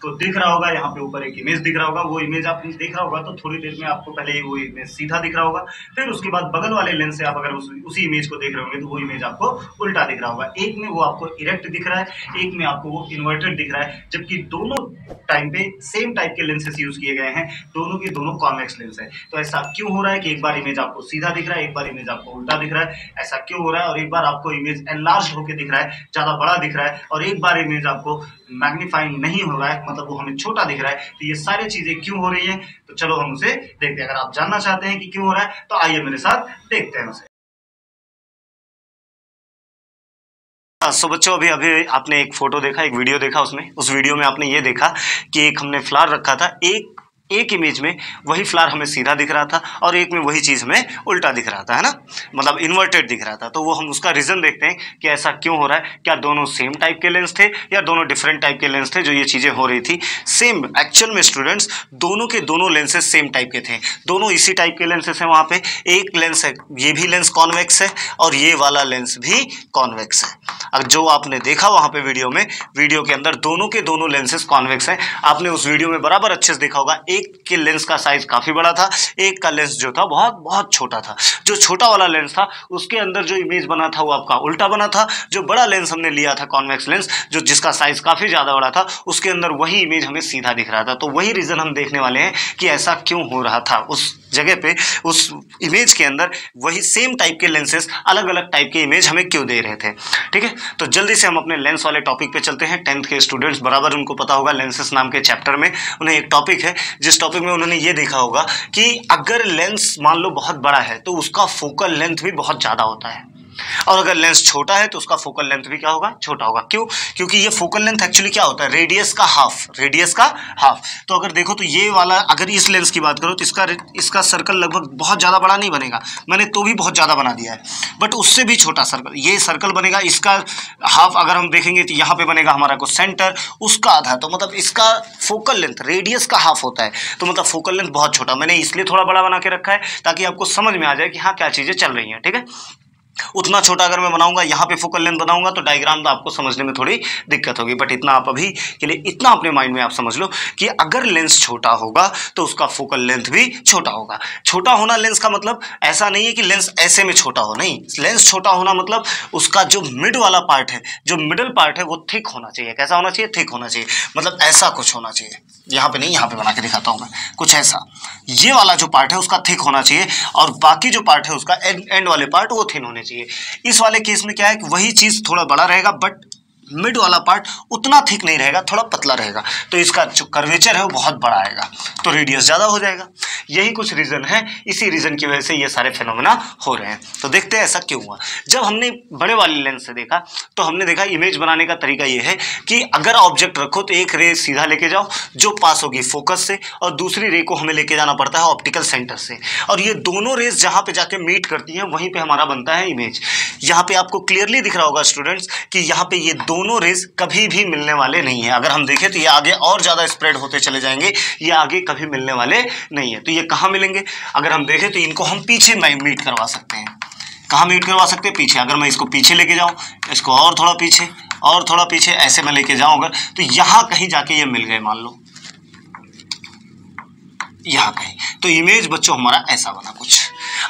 तो दिख रहा होगा यहाँ पे ऊपर एक इमेज दिख रहा होगा, वो इमेज आप देख रहा होगा तो थोड़ी देर में आपको पहले वो इमेज सीधा दिख रहा होगा, फिर उसके बाद बगल वाले लेंस से आप अगर उसी इमेज को देख रहे होंगे तो वो इमेज आपको उल्टा दिख रहा होगा। एक में वो आपको इरेक्ट दिख रहा है, एक में आपको वो इन्वर्टेड दिख रहा है, जबकि दोनों टाइम पे सेम टाइप के लेंसेस यूज किए गए हैं, दोनों के दोनों कॉन्वेक्स लेंस है। तो ऐसा क्यों हो रहा है कि एक बार इमेज आपको सीधा दिख रहा है, एक बार इमेज आपको उल्टा दिख रहा है, ऐसा क्यों हो रहा है? और एक बार आपको इमेज एनलार्ज होकर दिख रहा है, ज्यादा बड़ा दिख रहा है, और एक बार इमेज आपको मैग्नीफाइंग नहीं हो रहा है, मतलब वो हमें छोटा दिख रहा है। तो ये सारी चीजें क्यों हो रही हैं, तो चलो हम उसे देखते हैं। अगर आप जानना चाहते हैं कि क्यों हो रहा है तो आइए मेरे साथ देखते हैं उसे। सो बच्चों, अभी आपने एक फोटो देखा, एक वीडियो देखा, उस वीडियो में आपने ये देखा कि एक हमने फ्लावर रखा था, एक इमेज में वही फ्लावर हमें सीधा दिख रहा था और एक में वही चीज हमें उल्टा दिख रहा था, है ना, मतलब इन्वर्टेड दिख रहा था। तो वो हम उसका रीजन देखते हैं कि ऐसा क्यों हो रहा है। क्या दोनों सेम टाइप के लेंस थे या दोनों डिफरेंट टाइप के लेंस थे जो ये चीजें हो रही थी? सेम, एक्चुअल में स्टूडेंट्स दोनों के दोनों लेंसेज सेम टाइप के थे, दोनों इसी टाइप के लेंसेज हैं। वहां पे एक लेंस है, ये भी लेंस कॉन्वेक्स है और ये वाला लेंस भी कॉन्वेक्स है। अब जो आपने देखा वहां पे वीडियो के अंदर दोनों के दोनों लेंसेज कॉन्वेक्स हैं। आपने उस वीडियो में बराबर अच्छे से देखा होगा, एक के लेंस का साइज काफी बड़ा था, एक का लेंस जो था बहुत बहुत छोटा था। जो छोटा वाला लेंस था उसके अंदर जो इमेज बना था वो आपका उल्टा बना था। जो बड़ा लेंस हमने लिया था कॉन्वेक्स लेंस, जो जिसका साइज काफी ज्यादा बड़ा था, उसके अंदर वही इमेज हमें सीधा दिख रहा था। तो वही रीजन हम देखने वाले हैं कि ऐसा क्यों हो रहा था। उस जगह पे, उस इमेज के अंदर वही सेम टाइप के लेंसेस अलग अलग टाइप के इमेज हमें क्यों दे रहे थे। ठीक है, तो जल्दी से हम अपने लेंस वाले टॉपिक पे चलते हैं। 10th के स्टूडेंट्स बराबर उनको पता होगा, लेंसेस नाम के चैप्टर में उन्हें एक टॉपिक है जिस टॉपिक में उन्होंने ये देखा होगा कि अगर लेंस मान लो बहुत बड़ा है तो उसका फोकल लेंथ भी बहुत ज्यादा होता है, और अगर लेंस छोटा है तो उसका फोकल लेंथ भी क्या होगा? छोटा होगा। क्यों? क्योंकि ये फोकल लेंथ एक्चुअली क्या होता है? रेडियस का हाफ। तो अगर देखो तो ये वाला, अगर इस लेंस की बात करो तो इसका सर्कल लगभग बहुत ज्यादा बड़ा नहीं बनेगा, मैंने तो भी बहुत ज्यादा बना दिया है, बट उससे भी छोटा सर्कल, ये सर्कल बनेगा, इसका हाफ अगर हम देखेंगे तो यहाँ पे बनेगा हमारा को सेंटर, उसका आधा, तो मतलब इसका फोकल लेंथ रेडियस का हाफ होता है। तो मतलब फोकल लेंथ बहुत छोटा, मैंने इसलिए थोड़ा बड़ा बना के रखा है ताकि आपको समझ में आ जाए कि हाँ क्या चीजें चल रही हैं। ठीक है, उतना छोटा अगर मैं बनाऊंगा, यहाँ पे फोकल लेंथ बनाऊंगा तो डायग्राम तो आपको समझने में थोड़ी दिक्कत होगी, बट इतना आप अभी के लिए इतना अपने माइंड में आप समझ लो कि अगर लेंस छोटा होगा तो उसका फोकल लेंथ भी छोटा होगा। छोटा होना लेंस का मतलब ऐसा नहीं है कि लेंस ऐसे में छोटा हो, नहीं, लेंस छोटा होना मतलब उसका जो मिड वाला पार्ट है, जो मिडल पार्ट है वो थिक होना चाहिए। कैसा होना चाहिए? थिक होना चाहिए, मतलब ऐसा कुछ होना चाहिए, यहाँ पे नहीं, यहाँ पे बना के दिखाता हूँ मैं, कुछ ऐसा, ये वाला जो पार्ट है उसका थिक होना चाहिए और बाकी जो पार्ट है उसका एंड वाले पार्ट वो थिन होने चाहिए। इस वाले केस में क्या है कि वही चीज थोड़ा बड़ा रहेगा बट मिड वाला पार्ट उतना थिक नहीं रहेगा, थोड़ा पतला रहेगा, तो इसका जो कर्वेचर है वो बहुत बड़ा आएगा, तो रेडियस ज्यादा हो जाएगा। यही कुछ रीजन है, इसी रीजन की वजह से ये सारे फिनोमेना हो रहे हैं। तो देखते हैं ऐसा क्यों हुआ। जब हमने बड़े वाले लेंस से देखा तो हमने देखा इमेज बनाने का तरीका ये है कि अगर ऑब्जेक्ट रखो तो एक रे सीधा लेके जाओ जो पास होगी फोकस से, और दूसरी रे को हमें लेके जाना पड़ता है ऑप्टिकल सेंटर से, और ये दोनों रेस जहां पे जाके मीट करती हैं वहीं पे हमारा बनता है इमेज। यहाँ पे आपको क्लियरली दिख रहा होगा स्टूडेंट्स कि यहाँ पे ये दोनों रेस कभी भी मिलने वाले नहीं है। अगर हम देखें तो ये आगे और ज्यादा स्प्रेड होते चले जाएंगे, ये आगे कभी मिलने वाले नहीं है। तो ये कहाँ मिलेंगे? अगर हम देखें तो इनको हम पीछे मीट करवा सकते हैं। कहाँ मीट करवा सकते हैं? पीछे। अगर मैं इसको पीछे लेके जाऊं, इसको और थोड़ा पीछे और थोड़ा पीछे, ऐसे मैं लेके जाऊं अगर, तो यहां कहीं जाके ये मिल गए, मान लो यहां कहीं, तो इमेज बच्चों हमारा ऐसा बना कुछ।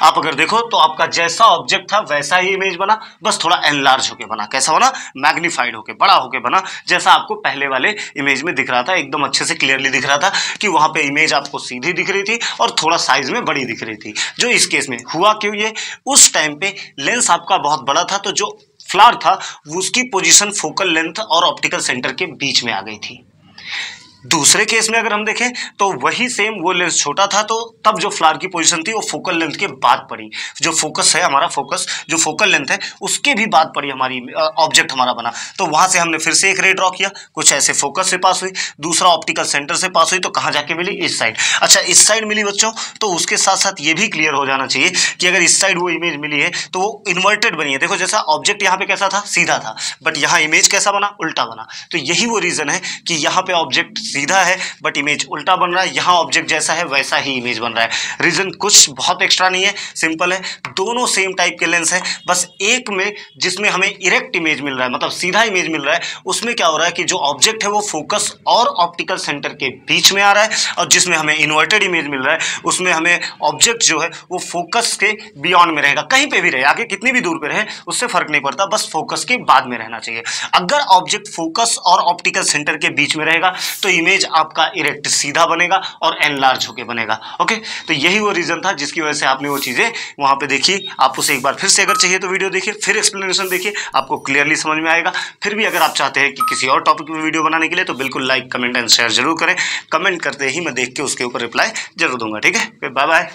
आप अगर देखो तो आपका जैसा ऑब्जेक्ट था वैसा ही इमेज बना, बस थोड़ा एनलार्ज होके बना। कैसा बना? मैग्नीफाइड होके, बड़ा होके बना, जैसा आपको पहले वाले इमेज में दिख रहा था, एकदम अच्छे से क्लियरली दिख रहा था कि वहां पे इमेज आपको सीधी दिख रही थी और थोड़ा साइज में बड़ी दिख रही थी। जो इस केस में हुआ क्यों, ये उस टाइम पे लेंस आपका बहुत बड़ा था तो जो फ्लावर था उसकी पोजीशन फोकल लेंथ और ऑप्टिकल सेंटर के बीच में आ गई थी। दूसरे केस में अगर हम देखें तो वही सेम, वो लेंस छोटा था तो तब जो फ्लावर की पोजीशन थी वो फोकल लेंथ के बाद पड़ी। जो फोकस है हमारा, फोकस जो फोकल लेंथ है उसके भी बाद पड़ी हमारी, ऑब्जेक्ट हमारा बना। तो वहां से हमने फिर से एक रे ड्रॉ किया, कुछ ऐसे फोकस से पास हुई, दूसरा ऑप्टिकल सेंटर से पास हुई, तो कहां जाके मिली? इस साइड। अच्छा, इस साइड मिली बच्चों, तो उसके साथ साथ ये भी क्लियर हो जाना चाहिए कि अगर इस साइड वो इमेज मिली है तो वो इन्वर्टेड बनी है। देखो जैसा ऑब्जेक्ट यहाँ पे कैसा था? सीधा था, बट यहाँ इमेज कैसा बना? उल्टा बना। तो यही वो रीजन है कि यहाँ पे ऑब्जेक्ट सीधा है बट इमेज उल्टा बन रहा है, यहाँ ऑब्जेक्ट जैसा है वैसा ही इमेज बन रहा है। रीजन कुछ बहुत एक्स्ट्रा नहीं है, सिंपल है, दोनों सेम टाइप के लेंस है, बस एक में जिसमें हमें इरेक्ट इमेज मिल रहा है, मतलब सीधा इमेज मिल रहा है, उसमें क्या हो रहा है कि जो ऑब्जेक्ट है वो फोकस और ऑप्टिकल सेंटर के बीच में आ रहा है, और जिसमें हमें इन्वर्टेड इमेज मिल रहा है उसमें हमें ऑब्जेक्ट जो है वो फोकस के बियॉन्ड में रहेगा, कहीं पे भी रहे, आगे कितनी भी दूर पे रहे उससे फर्क नहीं पड़ता, बस फोकस के बाद में रहना चाहिए। अगर ऑब्जेक्ट फोकस और ऑप्टिकल सेंटर के बीच में रहेगा तो इमेज आपका इरेक्ट सीधा बनेगा और एनलार्ज होके बनेगा। ओके, तो यही वो रीजन था जिसकी वजह से आपने वो चीजें वहां पे देखी। आप उसे एक बार फिर से अगर चाहिए तो वीडियो देखिए, फिर एक्सप्लेनेशन देखिए, आपको क्लियरली समझ में आएगा। फिर भी अगर आप चाहते हैं कि किसी और टॉपिक में वीडियो बनाने के लिए तो बिल्कुल लाइक, कमेंट एंड शेयर जरूर करें। कमेंट करते ही मैं देख के उसके ऊपर रिप्लाई जरूर दूंगा। ठीक है, बाय बाय।